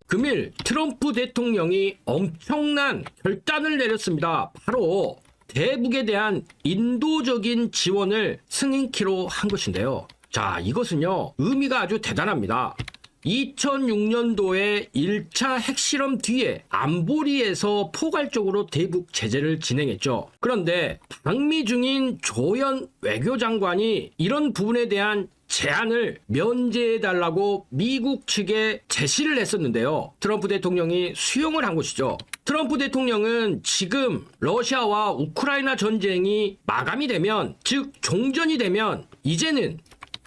금일 트럼프 대통령이 엄청난 결단을 내렸습니다. 바로 대북에 대한 인도적인 지원을 승인키로 한 것인데요. 자, 이것은요, 의미가 아주 대단합니다. 2006년도에 1차 핵실험 뒤에 안보리에서 포괄적으로 대북 제재를 진행했죠. 그런데 방미 중인 조현 외교장관이 이런 부분에 대한 제안을 면제해달라고 미국 측에 제시를 했었는데요. 트럼프 대통령이 수용을 한 것이죠. 트럼프 대통령은 지금 러시아와 우크라이나 전쟁이 마감이 되면, 즉 종전이 되면 이제는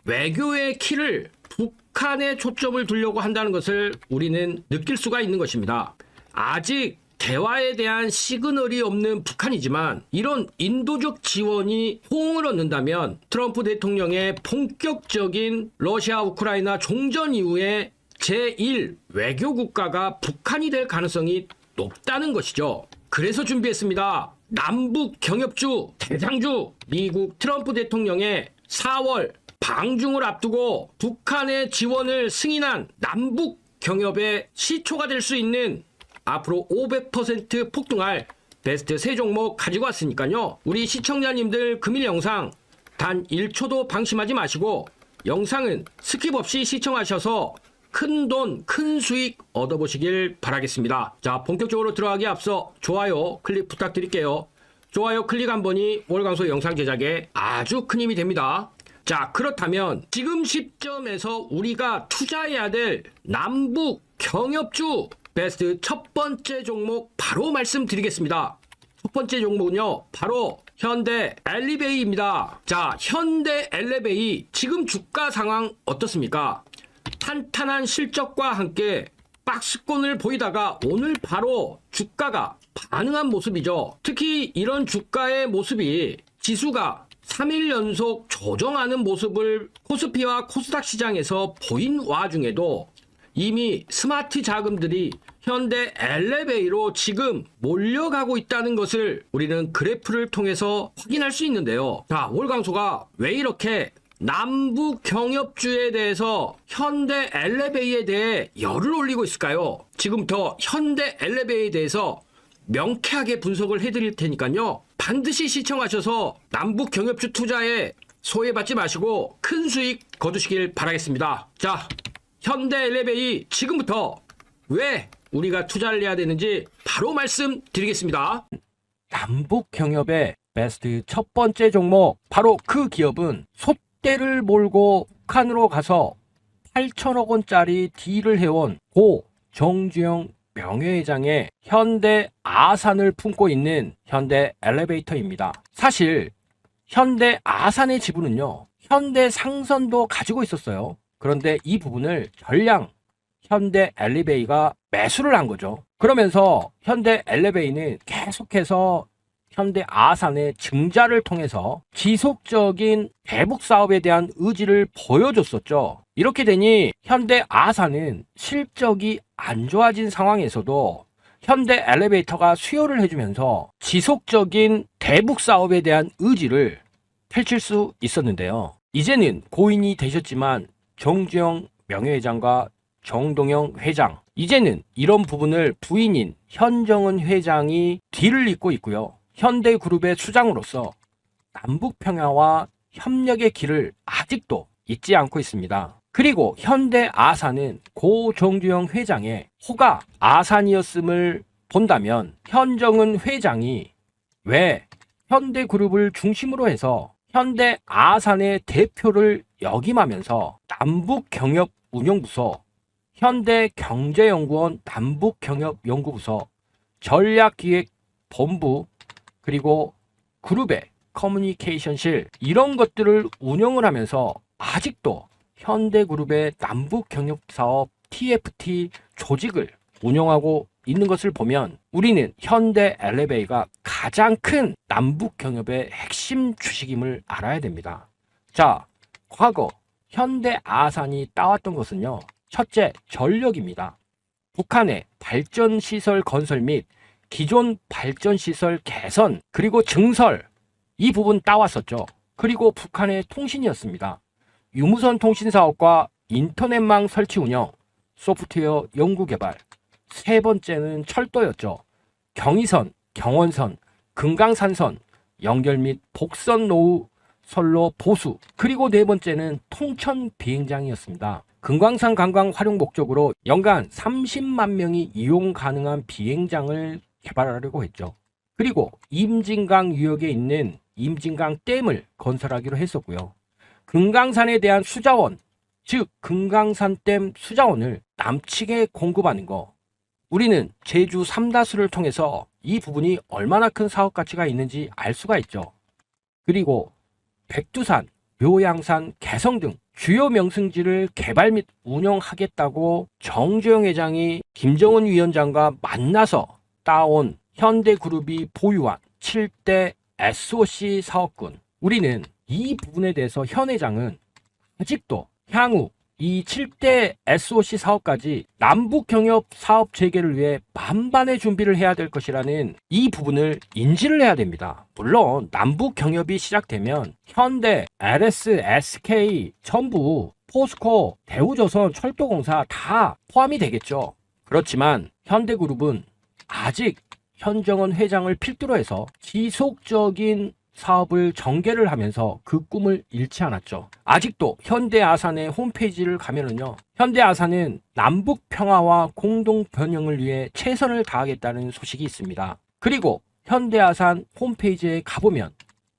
외교의 키를 북한에 초점을 두려고 한다는 것을 우리는 느낄 수가 있는 것입니다. 아직 대화에 대한 시그널이 없는 북한이지만 이런 인도적 지원이 호응을 얻는다면 트럼프 대통령의 본격적인 러시아 우크라이나 종전 이후에 제1 외교국가가 북한이 될 가능성이 높다는 것이죠. 그래서 준비했습니다. 남북 경협주 대장주 미국 트럼프 대통령의 4월 방중을 앞두고 북한의 지원을 승인한 남북 경협의 시초가 될 수 있는 앞으로 500% 폭등할 베스트 3종목 가지고 왔으니까요. 우리 시청자님들 금일 영상 단 1초도 방심하지 마시고 영상은 스킵 없이 시청하셔서 큰 돈, 큰 수익 얻어보시길 바라겠습니다. 자, 본격적으로 들어가기 앞서 좋아요 클릭 부탁드릴게요. 좋아요 클릭 한 번이 월광소 영상 제작에 아주 큰 힘이 됩니다. 자, 그렇다면 지금 시점에서 우리가 투자해야 될 남북 경협주 베스트 첫 번째 종목 바로 말씀드리겠습니다. 첫 번째 종목은요, 바로 현대 엘리베이입니다. 자, 현대 엘리베이 지금 주가 상황 어떻습니까? 탄탄한 실적과 함께 박스권을 보이다가 오늘 바로 주가가 반응한 모습이죠. 특히 이런 주가의 모습이 지수가 3일 연속 조정하는 모습을 코스피와 코스닥 시장에서 보인 와중에도 이미 스마트 자금들이 현대 엘리베이로 지금 몰려가고 있다는 것을 우리는 그래프를 통해서 확인할 수 있는데요. 자, 월광소가 왜 이렇게 남북 경협주에 대해서 현대 엘리베이에 대해 열을 올리고 있을까요? 지금부터 현대 엘리베이에 대해서 명쾌하게 분석을 해드릴 테니까요. 반드시 시청하셔서 남북 경협주 투자에 소외받지 마시고 큰 수익 거두시길 바라겠습니다. 자, 현대 엘리베이 지금부터 왜 우리가 투자를 해야 되는지 바로 말씀드리겠습니다. 남북 경협의 베스트 첫 번째 종목, 바로 그 기업은 솥대를 몰고 북한으로 가서 8천억 원짜리 딜을 해온 고 정주영 명예회장의 현대 아산을 품고 있는 현대 엘리베이터입니다. 사실 현대 아산의 지분은요, 현대 상선도 가지고 있었어요. 그런데 이 부분을 전량 현대 엘리베이가 매수를 한 거죠. 그러면서 현대 엘리베이는 계속해서 현대 아산의 증자를 통해서 지속적인 대북 사업에 대한 의지를 보여줬었죠. 이렇게 되니 현대 아산은 실적이 안 좋아진 상황에서도 현대 엘리베이터가 수요를 해주면서 지속적인 대북 사업에 대한 의지를 펼칠 수 있었는데요. 이제는 고인이 되셨지만 정주영 명예회장과 정동영 회장, 이제는 이런 부분을 부인인 현정은 회장이 뒤를 잇고 있고요. 현대그룹의 수장으로서 남북평화와 협력의 길을 아직도 잊지 않고 있습니다. 그리고 현대아산은 고 정주영 회장의 호가 아산이었음을 본다면 현정은 회장이 왜 현대그룹을 중심으로 해서 현대아산의 대표를 역임하면서 남북경협운용부서, 현대경제연구원 남북경협연구부서, 전략기획본부, 그리고 그룹의 커뮤니케이션실, 이런 것들을 운영을 하면서 아직도 현대그룹의 남북경협사업 TFT 조직을 운영하고 있는 것을 보면 우리는 현대 엘리베이가 가장 큰 남북경협의 핵심 주식임을 알아야 됩니다. 자, 과거 현대 아산이 따왔던 것은요, 첫째, 전력입니다. 북한의 발전시설 건설 및 기존 발전시설 개선, 그리고 증설, 이 부분 따왔었죠. 그리고 북한의 통신이었습니다. 유무선 통신 사업과 인터넷망 설치 운영, 소프트웨어 연구 개발, 세 번째는 철도였죠. 경의선, 경원선, 금강산선, 연결 및 복선 노후 선로 보수, 그리고 네 번째는 통천 비행장이었습니다. 금강산 관광 활용 목적으로 연간 30만 명이 이용 가능한 비행장을 개발하려고 했죠. 그리고 임진강 유역에 있는 임진강 댐을 건설하기로 했었고요. 금강산에 대한 수자원, 즉 금강산댐 수자원을 남측에 공급하는 거, 우리는 제주 삼다수를 통해서 이 부분이 얼마나 큰 사업 가치가 있는지 알 수가 있죠. 그리고 백두산, 묘양산, 개성 등 주요 명승지를 개발 및 운영하겠다고 정주영 회장이 김정은 위원장과 만나서 따온 현대그룹이 보유한 7대 SOC 사업군. 우리는 이 부분에 대해서 현 회장은 아직도 향후 이 7대 SOC 사업까지 남북경협 사업 재개를 위해 만반의 준비를 해야 될 것이라는 이 부분을 인지를 해야 됩니다. 물론 남북경협이 시작되면 현대, LS, SK, 전부, 포스코, 대우조선, 철도공사 다 포함이 되겠죠. 그렇지만 현대그룹은 아직 현정원 회장을 필두로 해서 지속적인 사업을 전개를 하면서 그 꿈을 잃지 않았죠. 아직도 현대아산의 홈페이지를 가면은요, 현대아산은 남북 평화와 공동 번영을 위해 최선을 다하겠다는 소식이 있습니다. 그리고 현대아산 홈페이지에 가보면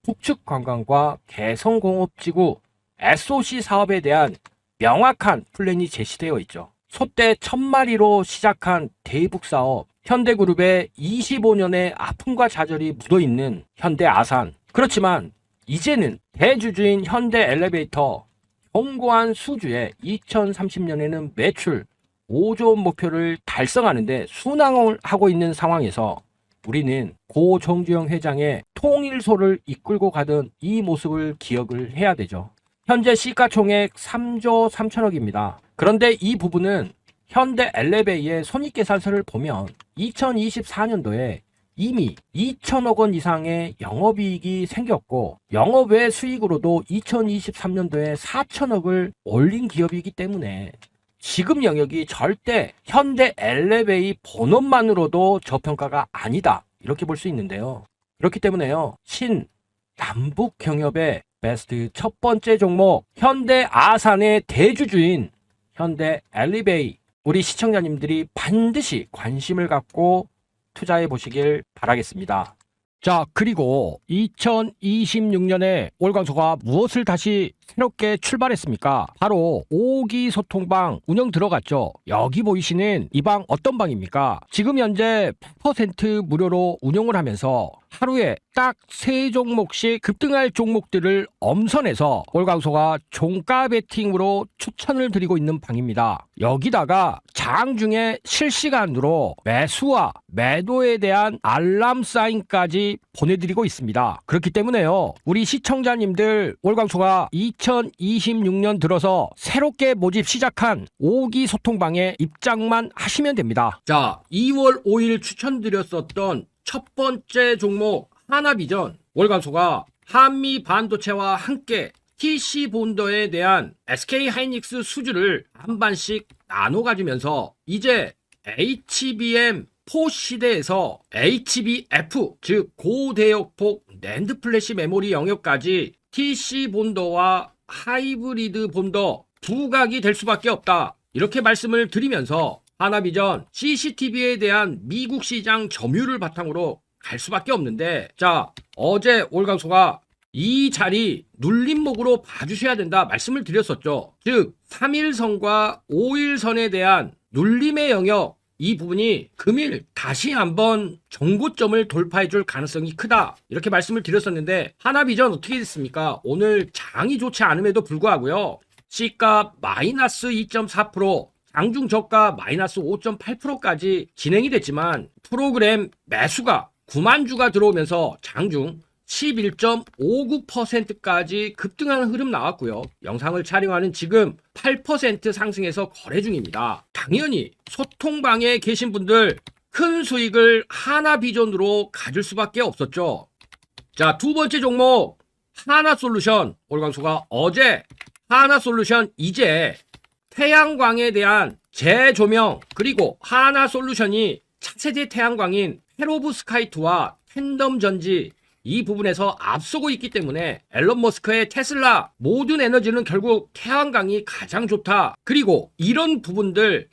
북측 관광과 개성공업지구 SOC 사업에 대한 명확한 플랜이 제시되어 있죠. 소떼 1000마리로 시작한 대북 사업, 현대그룹의 25년의 아픔과 좌절이 묻어있는 현대아산. 그렇지만 이제는 대주주인 현대엘리베이터 견고한 수주에 2030년에는 매출 5조 원 목표를 달성하는데 순항을 하고 있는 상황에서 우리는 고 정주영 회장의 통일소를 이끌고 가던 이 모습을 기억을 해야 되죠. 현재 시가총액 3조 3천억입니다. 그런데 이 부분은 현대엘리베이의 손익계산서를 보면 2024년도에 이미 2천억 원 이상의 영업이익이 생겼고 영업외 수익으로도 2023년도에 4천억을 올린 기업이기 때문에 지금 영역이 절대 현대엘리베이 본업만으로도 저평가가 아니다, 이렇게 볼 수 있는데요. 그렇기 때문에요, 남북경협의 베스트 첫 번째 종목 현대아산의 대주주인 현대엘리베이, 우리 시청자님들이 반드시 관심을 갖고 투자해 보시길 바라겠습니다. 자, 그리고 2026년에 올광소가 무엇을 다시 새롭게 출발했습니까? 바로 5기 소통방 운영 들어갔죠. 여기 보이시는 이 방 어떤 방입니까? 지금 현재 100% 무료로 운영을 하면서 하루에 딱 3종목씩 급등할 종목들을 엄선해서 올광소가 종가 베팅으로 추천을 드리고 있는 방입니다. 여기다가 장중에 실시간으로 매수와 매도에 대한 알람 사인까지 보내드리고 있습니다. 그렇기 때문에요, 우리 시청자님들 올광소가 2026년 들어서 새롭게 모집 시작한 5기 소통방에 입장만 하시면 됩니다. 자, 2월 5일 추천드렸었던 첫 번째 종목 하나비전, 월광소가 한미 반도체와 함께 TC 본더에 대한 SK 하이닉스 수주를 한 반씩 나눠 가지면서 이제 HBM4 시대에서 HBF, 즉 고대역폭 낸드 플래시 메모리 영역까지 TC 본더와 하이브리드 본더 부각이 될 수밖에 없다, 이렇게 말씀을 드리면서 하나비전 CCTV에 대한 미국 시장 점유율을 바탕으로 갈 수밖에 없는데, 자, 어제 올광소가 이 자리 눌림목으로 봐주셔야 된다 말씀을 드렸었죠. 즉 3일선과 5일선에 대한 눌림의 영역, 이 부분이 금일 다시 한번 정고점을 돌파해 줄 가능성이 크다, 이렇게 말씀을 드렸었는데 하나비전 어떻게 됐습니까? 오늘 장이 좋지 않음에도 불구하고요, C값 마이너스 2.4%, 장중 저가 마이너스 5.8%까지 진행이 됐지만 프로그램 매수가 9만 주가 들어오면서 장중 11.59%까지 급등하는 흐름 나왔고요. 영상을 촬영하는 지금 8% 상승해서 거래 중입니다. 당연히 소통방에 계신 분들 큰 수익을 하나비전으로 가질 수밖에 없었죠. 자, 두 번째 종목 하나솔루션, 올광소가 어제 하나솔루션 이제 태양광에 대한 재조명 그리고 하나솔루션이 차세대 태양광인 페로브스카이2와 팬덤전지 이 부분에서 앞서고 있기 때문에 앨런 머스크의 테슬라 모든 에너지는 결국 태양광이 가장 좋다. 그리고 이런 부분들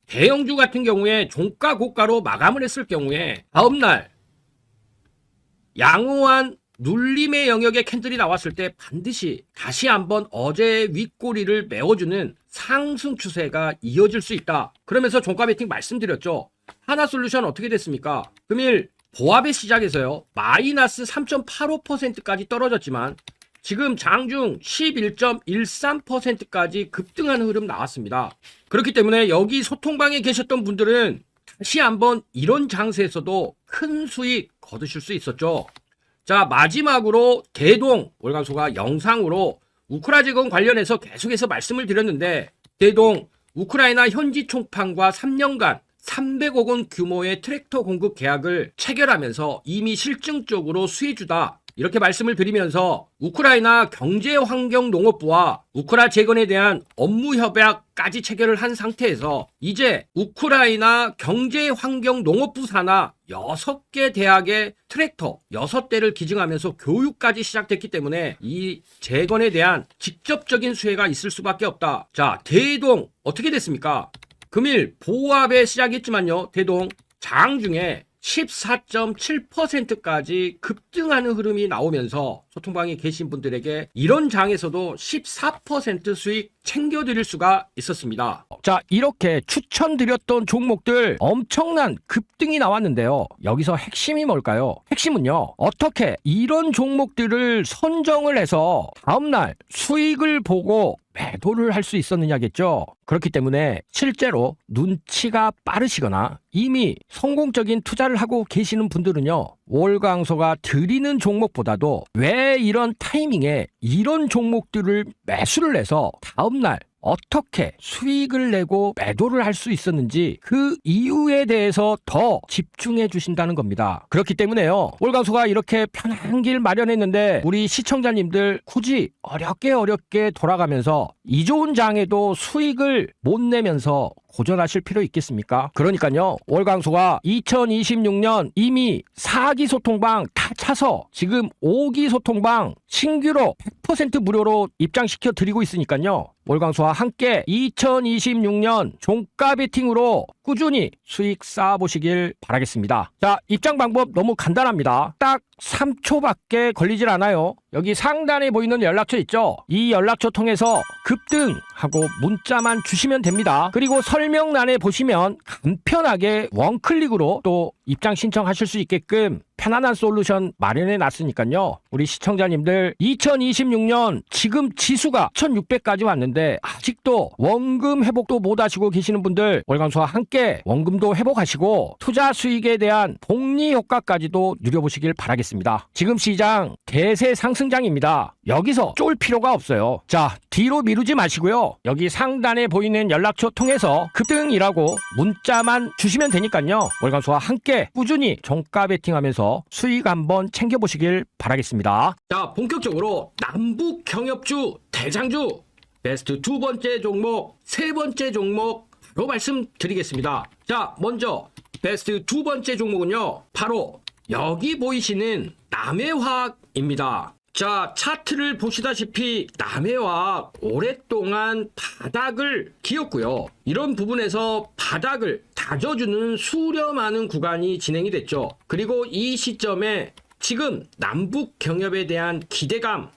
대형주 같은 경우에 종가 고가로 마감을 했을 경우에 다음날 양호한 눌림의 영역의 캔들이 나왔을 때 반드시 다시 한번 어제의 윗꼬리를 메워주는 상승 추세가 이어질 수 있다. 그러면서 종가 베팅 말씀드렸죠. 하나솔루션 어떻게 됐습니까? 금일 보합의 시작에서요. 마이너스 3.85%까지 떨어졌지만 지금 장중 11.13%까지 급등하는 흐름 나왔습니다. 그렇기 때문에 여기 소통방에 계셨던 분들은 다시 한번 이런 장세에서도 큰 수익 거두실 수 있었죠. 자, 마지막으로 대동 월간소가 영상으로 우크라 재건 관련해서 계속해서 말씀을 드렸는데 대동 우크라이나 현지 총판과 3년간 300억 원 규모의 트랙터 공급 계약을 체결하면서 이미 실증적으로 수혜주다. 이렇게 말씀을 드리면서 우크라이나 경제환경농업부와 우크라 재건에 대한 업무 협약까지 체결을 한 상태에서 이제 우크라이나 경제환경농업부 산하 6개 대학의 트랙터 6대를 기증하면서 교육까지 시작됐기 때문에 이 재건에 대한 직접적인 수혜가 있을 수밖에 없다. 자, 대동 어떻게 됐습니까? 금일 보합에 시작했지만요. 대동 장중에 14.7%까지 급등하는 흐름이 나오면서 소통방에 계신 분들에게 이런 장에서도 14% 수익 챙겨드릴 수가 있었습니다. 자, 이렇게 추천드렸던 종목들 엄청난 급등이 나왔는데요. 여기서 핵심이 뭘까요? 핵심은요. 어떻게 이런 종목들을 선정을 해서 다음날 수익을 보고 매도를 할 수 있었느냐겠죠. 그렇기 때문에 실제로 눈치가 빠르시거나 이미 성공적인 투자를 하고 계시는 분들은요. 월광소가 드리는 종목보다도 왜 이런 타이밍에 이런 종목들을 매수를 해서 다음날 어떻게 수익을 내고 매도를 할 수 있었는지 그 이유에 대해서 더 집중해 주신다는 겁니다. 그렇기 때문에요. 월광소가 이렇게 편한 길 마련했는데 우리 시청자님들 굳이 어렵게 돌아가면서 이 좋은 장에도 수익을 못 내면서 고전하실 필요 있겠습니까? 그러니까요. 월광소가 2026년 이미 4기 소통방 다 차서 지금 5기 소통방 신규로 100% 무료로 입장시켜 드리고 있으니까요. 월광소와 함께 2026년 종가 베팅으로 꾸준히 수익 쌓아보시길 바라겠습니다. 자, 입장 방법 너무 간단합니다. 딱 3초밖에 걸리질 않아요. 여기 상단에 보이는 연락처 있죠? 이 연락처 통해서 급등하고 문자만 주시면 됩니다. 그리고 설명란에 보시면 간편하게 원클릭으로 또 입장 신청하실 수 있게끔 편안한 솔루션 마련해 놨으니까요. 우리 시청자님들 2026년 지금 지수가 1600까지 왔는데 아직도 원금 회복도 못 하시고 계시는 분들 월광소와 함께 원금도 회복하시고 투자 수익에 대한 복리 효과까지도 누려보시길 바라겠습니다. 지금 시장 대세 상승장입니다. 여기서 쫄 필요가 없어요. 자, 뒤로 미루지 마시고요. 여기 상단에 보이는 연락처 통해서 급등이라고 문자만 주시면 되니까요. 월광소와 함께 꾸준히 종가 베팅하면서 수익 한번 챙겨보시길 바라겠습니다. 자, 본격적으로 남북 경협주 대장주 베스트 두 번째 종목, 세 번째 종목 바로 말씀드리겠습니다. 자, 먼저 베스트 두 번째 종목은요. 바로 여기 보이시는 남해화학입니다. 자, 차트를 보시다시피 남해화학 오랫동안 바닥을 기었고요. 이런 부분에서 바닥을 다져주는 수렴하는 구간이 진행이 됐죠. 그리고 이 시점에 지금 남북 경협에 대한 기대감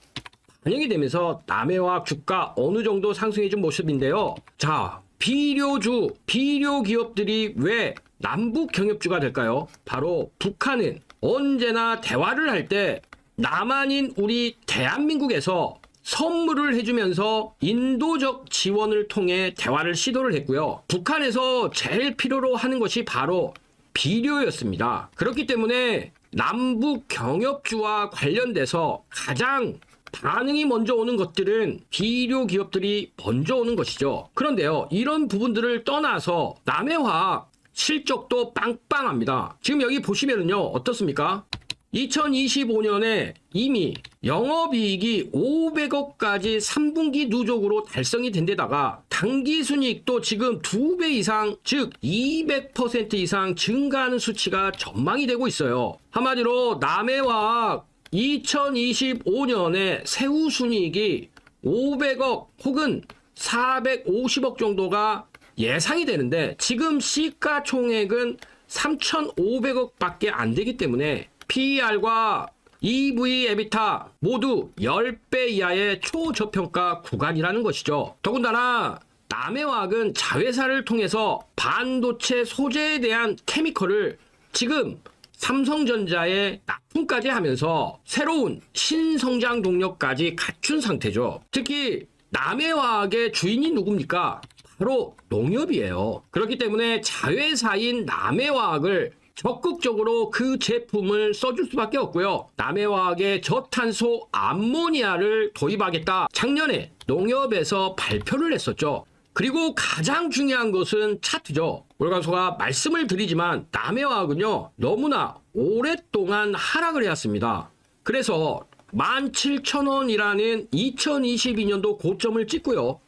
반영이 되면서 남해화학 주가 어느 정도 상승해준 모습인데요. 자, 비료주, 비료 기업들이 왜 남북 경협주가 될까요? 바로 북한은 언제나 대화를 할 때 남한인 우리 대한민국에서 선물을 해주면서 인도적 지원을 통해 대화를 시도를 했고요. 북한에서 제일 필요로 하는 것이 바로 비료였습니다. 그렇기 때문에 남북 경협주와 관련돼서 가장 반응이 먼저 오는 것들은 비료 기업들이 먼저 오는 것이죠. 그런데요, 이런 부분들을 떠나서 남해화학 실적도 빵빵합니다. 지금 여기 보시면은요, 어떻습니까? 2025년에 이미 영업이익이 500억까지 3분기 누적으로 달성이 된 데다가 당기순이익도 지금 2배 이상, 즉 200% 이상 증가하는 수치가 전망이 되고 있어요. 한마디로 남해화학 2025년에 세후순이익이 500억 혹은 450억 정도가 예상이 되는데 지금 시가총액은 3,500억밖에 안 되기 때문에 PER과 EV, 에비타 모두 10배 이하의 초저평가 구간이라는 것이죠. 더군다나 남해화학은 자회사를 통해서 반도체 소재에 대한 케미컬을 지금 삼성전자에 납품까지 하면서 새로운 신성장 동력까지 갖춘 상태죠. 특히 남해화학의 주인이 누굽니까? 바로 농협이에요. 그렇기 때문에 자회사인 남해화학을 적극적으로 그 제품을 써줄 수밖에 없고요. 남해화학의 저탄소 암모니아를 도입하겠다. 작년에 농협에서 발표를 했었죠. 그리고 가장 중요한 것은 차트죠. 월간소가 말씀을 드리지만 남해화학은요 너무나 오랫동안 하락을 해왔습니다. 그래서 17,000원이라는 2022년도 고점을 찍고요.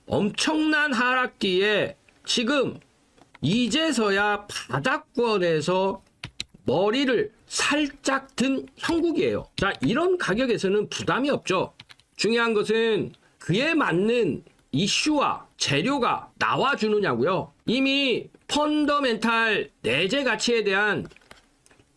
엄청난 하락 뒤에 지금 이제서야 바닥권에서 머리를 살짝 든 형국이에요. 자, 이런 가격에서는 부담이 없죠. 중요한 것은 그에 맞는 이슈와 재료가 나와주느냐고요. 이미 펀더멘탈 내재 가치에 대한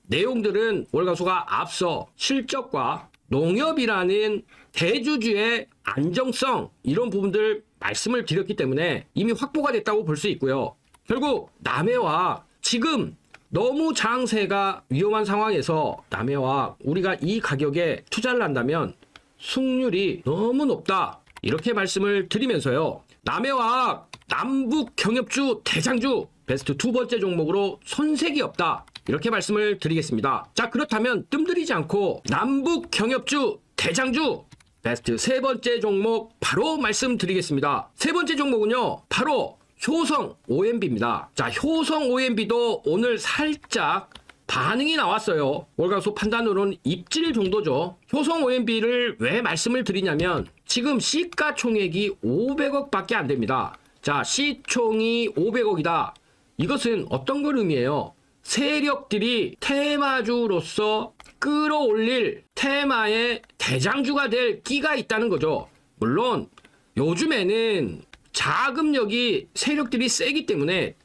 내용들은 월간소가 앞서 실적과 농협이라는 대주주의 안정성 이런 부분들 말씀을 드렸기 때문에 이미 확보가 됐다고 볼 수 있고요. 결국 남해화학 지금 너무 장세가 위험한 상황에서 남해화학 우리가 이 가격에 투자를 한다면 승률이 너무 높다 이렇게 말씀을 드리면서요. 남해화학 남북 경협주 대장주 베스트 두 번째 종목으로 손색이 없다 이렇게 말씀을 드리겠습니다. 자, 그렇다면 뜸들이지 않고 남북 경협주 대장주 베스트 세 번째 종목 바로 말씀드리겠습니다. 세 번째 종목은요 바로 효성 OMB입니다. 자, 효성 OMB도 오늘 살짝 반응이 나왔어요. 월간소 판단으로는 입질 정도죠. 효성 OMB를 왜 말씀을 드리냐면 지금 시가총액이 500억밖에 안 됩니다. 자, 시총이 500억이다. 이것은 어떤 걸 의미해요? 세력들이 테마주로서 끌어올릴 테마의 대장주가 될 끼가 있다는 거죠. 물론 요즘에는 자금력이 세력들이 세기 때문에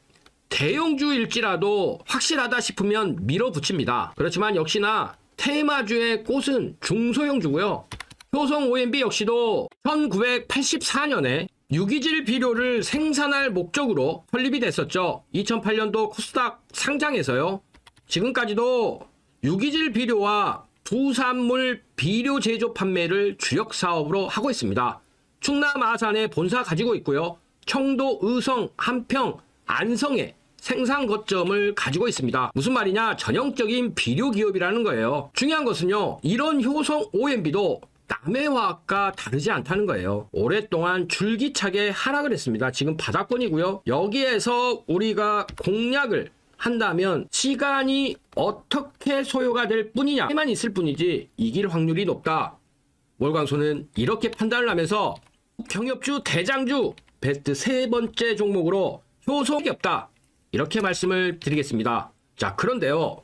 대형주일지라도 확실하다 싶으면 밀어붙입니다. 그렇지만 역시나 테마주의 꽃은 중소형주고요. 효성 OMB 역시도 1984년에 유기질 비료를 생산할 목적으로 설립이 됐었죠. 2008년도 코스닥 상장에서요. 지금까지도 유기질 비료와 부산물 비료 제조 판매를 주력 사업으로 하고 있습니다. 충남 아산에 본사 가지고 있고요. 청도, 의성, 한평, 안성에 생산 거점을 가지고 있습니다. 무슨 말이냐? 전형적인 비료 기업이라는 거예요. 중요한 것은요. 이런 효성 OMB도 남해화학과 다르지 않다는 거예요. 오랫동안 줄기차게 하락을 했습니다. 지금 바닥권이고요. 여기에서 우리가 공략을 한다면 시간이 어떻게 소요가 될 뿐이냐만 있을 뿐이지 이길 확률이 높다. 월광소는 이렇게 판단을 하면서 경협주 대장주 베스트 세 번째 종목으로 효성이 없다. 이렇게 말씀을 드리겠습니다. 자, 그런데요.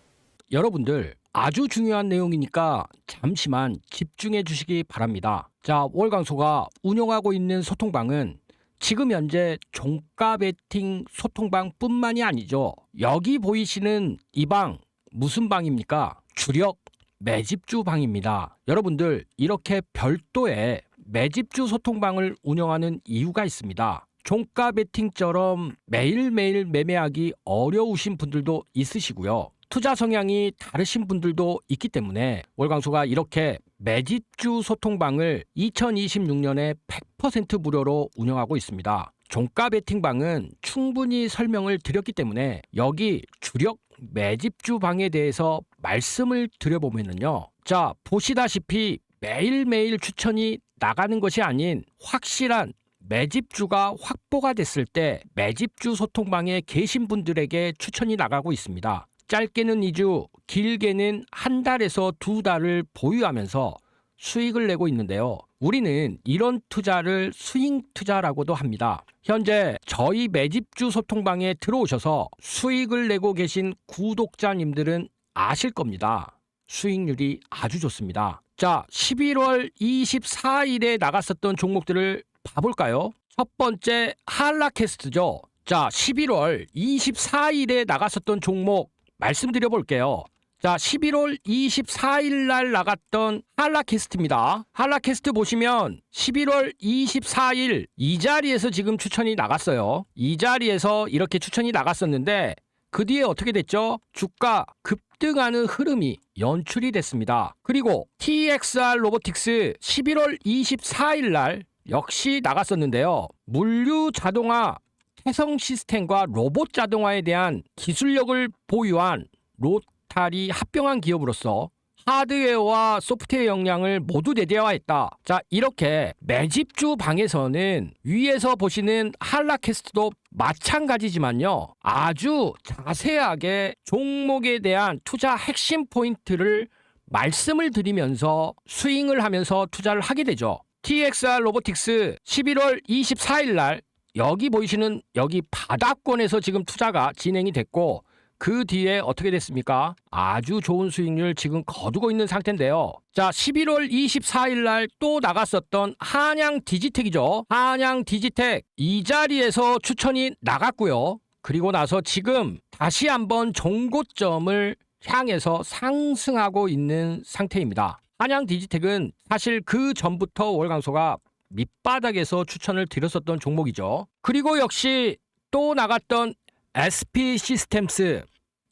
여러분들 아주 중요한 내용이니까 잠시만 집중해 주시기 바랍니다. 자, 월광소가 운영하고 있는 소통방은 지금 현재 종가 베팅 소통방 뿐만이 아니죠. 여기 보이시는 이 방 무슨 방입니까? 주력 매집주 방입니다. 여러분들 이렇게 별도의 매집주 소통방을 운영하는 이유가 있습니다. 종가 베팅처럼 매일매일 매매하기 어려우신 분들도 있으시고요. 투자 성향이 다르신 분들도 있기 때문에 월광소가 이렇게 매집주 소통방을 2026년에 100% 무료로 운영하고 있습니다. 종가 베팅방은 충분히 설명을 드렸기 때문에 여기 주력 매집주 방에 대해서 말씀을 드려보면요. 자, 보시다시피 매일매일 추천이 나가는 것이 아닌 확실한 매집주가 확보가 됐을 때 매집주 소통방에 계신 분들에게 추천이 나가고 있습니다. 짧게는 2주, 길게는 한 달에서 두 달을 보유하면서 수익을 내고 있는데요. 우리는 이런 투자를 스윙 투자라고도 합니다. 현재 저희 매집주 소통방에 들어오셔서 수익을 내고 계신 구독자님들은 아실 겁니다. 수익률이 아주 좋습니다. 자, 11월 24일에 나갔었던 종목들을 봐볼까요? 첫 번째 한라캐스트죠. 자, 11월 24일에 나갔었던 종목 말씀드려 볼게요. 자, 11월 24일 날 나갔던 한라캐스트입니다. 한라캐스트 보시면 11월 24일 이 자리에서 지금 추천이 나갔어요. 이 자리에서 이렇게 추천이 나갔었는데 그 뒤에 어떻게 됐죠? 주가 급등하는 흐름이 연출이 됐습니다. 그리고 TXR 로보틱스 11월 24일 날 역시 나갔었는데요. 물류 자동화 태성 시스템과 로봇 자동화에 대한 기술력을 보유한 로탈이 합병한 기업으로서 하드웨어와 소프트웨어 역량을 모두 내재화했다. 자, 이렇게 매집주 방에서는 위에서 보시는 한라캐스트도 마찬가지지만요. 아주 자세하게 종목에 대한 투자 핵심 포인트를 말씀을 드리면서 스윙을 하면서 투자를 하게 되죠. TXR 로보틱스 11월 24일 날 여기 보이시는 여기 바닥권에서 지금 투자가 진행이 됐고 그 뒤에 어떻게 됐습니까? 아주 좋은 수익률 지금 거두고 있는 상태인데요. 자, 11월 24일 날 또 나갔었던 한양 디지텍이죠. 한양 디지텍 이 자리에서 추천이 나갔고요. 그리고 나서 지금 다시 한번 종고점을 향해서 상승하고 있는 상태입니다. 한양 디지텍은 사실 그 전부터 월강소가 밑바닥에서 추천을 드렸었던 종목이죠. 그리고 역시 또 나갔던 SP 시스템스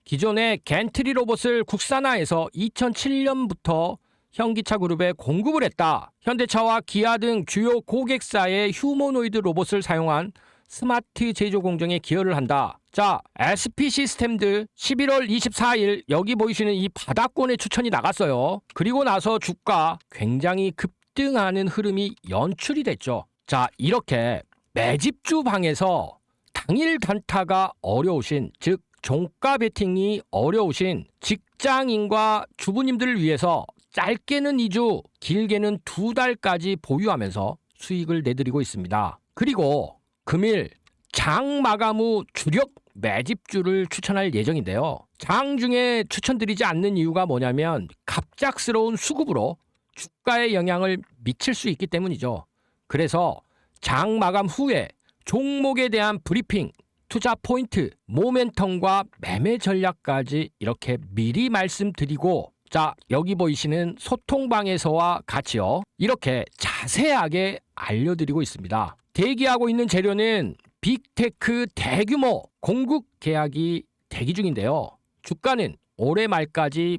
기존의 겐트리 로봇을 국산화해서 2007년부터 현기차 그룹에 공급을 했다. 현대차와 기아 등 주요 고객사의 휴머노이드 로봇을 사용한 스마트 제조 공정에 기여를 한다. 자, SP 시스템드 11월 24일 여기 보이시는 이 바닥권에 추천이 나갔어요. 그리고 나서 주가 굉장히 급등하는 흐름이 연출이 됐죠. 자, 이렇게 매집주 방에서 당일 단타가 어려우신, 즉 종가 베팅이 어려우신 직장인과 주부님들을 위해서 짧게는 2주, 길게는 2달까지 보유하면서 수익을 내드리고 있습니다. 그리고 금일 장 마감 후 주력 매집주를 추천할 예정인데요. 장 중에 추천드리지 않는 이유가 뭐냐면 갑작스러운 수급으로 주가에 영향을 미칠 수 있기 때문이죠. 그래서 장 마감 후에 종목에 대한 브리핑, 투자 포인트, 모멘텀과 매매 전략까지 이렇게 미리 말씀드리고, 자, 여기 보이시는 소통방에서와 같이요, 이렇게 자세하게 알려드리고 있습니다. 대기하고 있는 재료는 빅테크 대규모 공급 계약이 대기 중인데요. 주가는 올해 말까지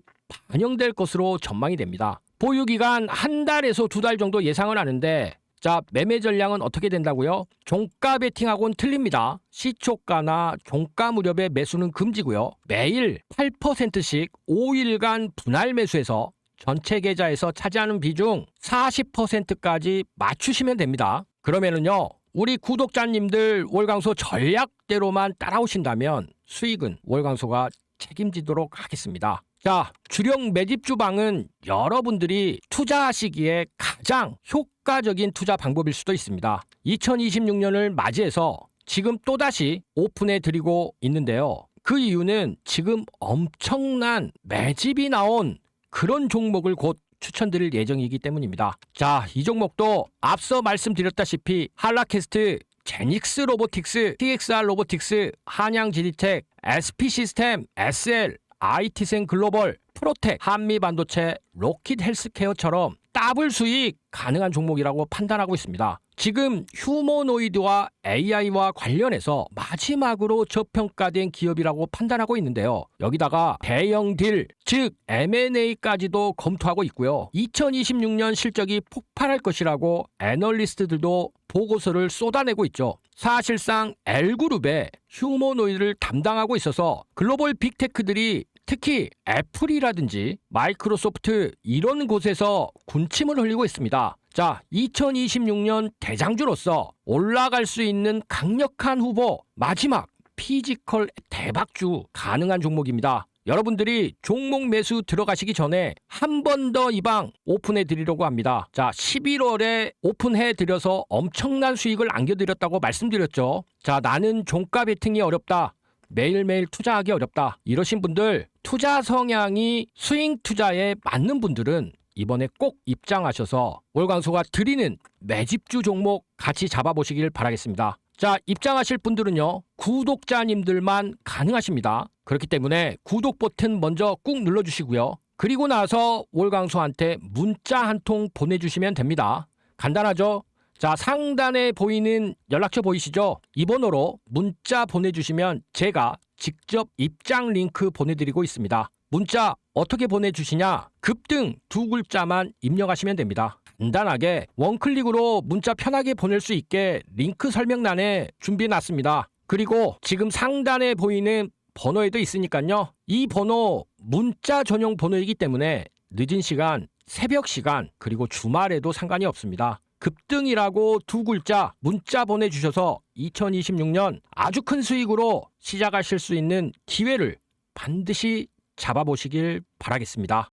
반영될 것으로 전망이 됩니다. 보유기간 한 달에서 2달 정도 예상을 하는데, 자, 매매 전략은 어떻게 된다고요? 종가 베팅하고는 틀립니다. 시초가나 종가 무렵의 매수는 금지고요. 매일 8%씩 5일간 분할 매수해서 전체 계좌에서 차지하는 비중 40%까지 맞추시면 됩니다. 그러면은요, 우리 구독자님들 월강소 전략대로만 따라오신다면 수익은 월강소가 책임지도록 하겠습니다. 자, 주력 매집주 방은 여러분들이 투자하시기에 가장 효과적인 투자 방법일 수도 있습니다. 2026년을 맞이해서 지금 또다시 오픈해 드리고 있는데요. 그 이유는 지금 엄청난 매집이 나온 그런 종목을 곧 추천드릴 예정이기 때문입니다. 자, 이 종목도 앞서 말씀드렸다시피 한라캐스트, 제닉스 로보틱스, TXR 로보틱스, 한양 디지텍, SP 시스템, SL, IT생 글로벌, 프로텍, 한미반도체, 로킷 헬스케어처럼 더블 수익 가능한 종목이라고 판단하고 있습니다. 지금 휴머노이드와 AI와 관련해서 마지막으로 저평가된 기업이라고 판단하고 있는데요. 여기다가 대형 딜, 즉 M&A까지도 검토하고 있고요. 2026년 실적이 폭발할 것이라고 애널리스트들도 보고서를 쏟아내고 있죠. 사실상 L그룹의 휴머노이드를 담당하고 있어서 글로벌 빅테크들이 특히 애플이라든지 마이크로소프트 이런 곳에서 군침을 흘리고 있습니다. 자, 2026년 대장주로서 올라갈 수 있는 강력한 후보, 마지막 피지컬 대박주 가능한 종목입니다. 여러분들이 종목 매수 들어가시기 전에 한 번 더 이 방 오픈해 드리려고 합니다. 자, 11월에 오픈해 드려서 엄청난 수익을 안겨드렸다고 말씀드렸죠. 자, 나는 종가 베팅이 어렵다. 매일매일 투자하기 어렵다. 이러신 분들, 투자 성향이 스윙 투자에 맞는 분들은 이번에 꼭 입장하셔서 월광소가 드리는 매집주 종목 같이 잡아보시길 바라겠습니다. 자, 입장하실 분들은요, 구독자님들만 가능하십니다. 그렇기 때문에 구독 버튼 먼저 꾹 눌러주시고요. 그리고 나서 월광소한테 문자 한 통 보내주시면 됩니다. 간단하죠? 자, 상단에 보이는 연락처 보이시죠? 이 번호로 문자 보내주시면 제가 직접 입장 링크 보내드리고 있습니다. 문자 어떻게 보내주시냐? 급등 두 글자만 입력하시면 됩니다. 간단하게 원클릭으로 문자 편하게 보낼 수 있게 링크 설명란에 준비해놨습니다. 그리고 지금 상단에 보이는 번호에도 있으니까요. 이 번호 문자 전용 번호이기 때문에 늦은 시간, 새벽 시간, 그리고 주말에도 상관이 없습니다. 급등이라고 두 글자 문자 보내주셔서 2026년 아주 큰 수익으로 시작하실 수 있는 기회를 반드시 잡아보시길 바라겠습니다.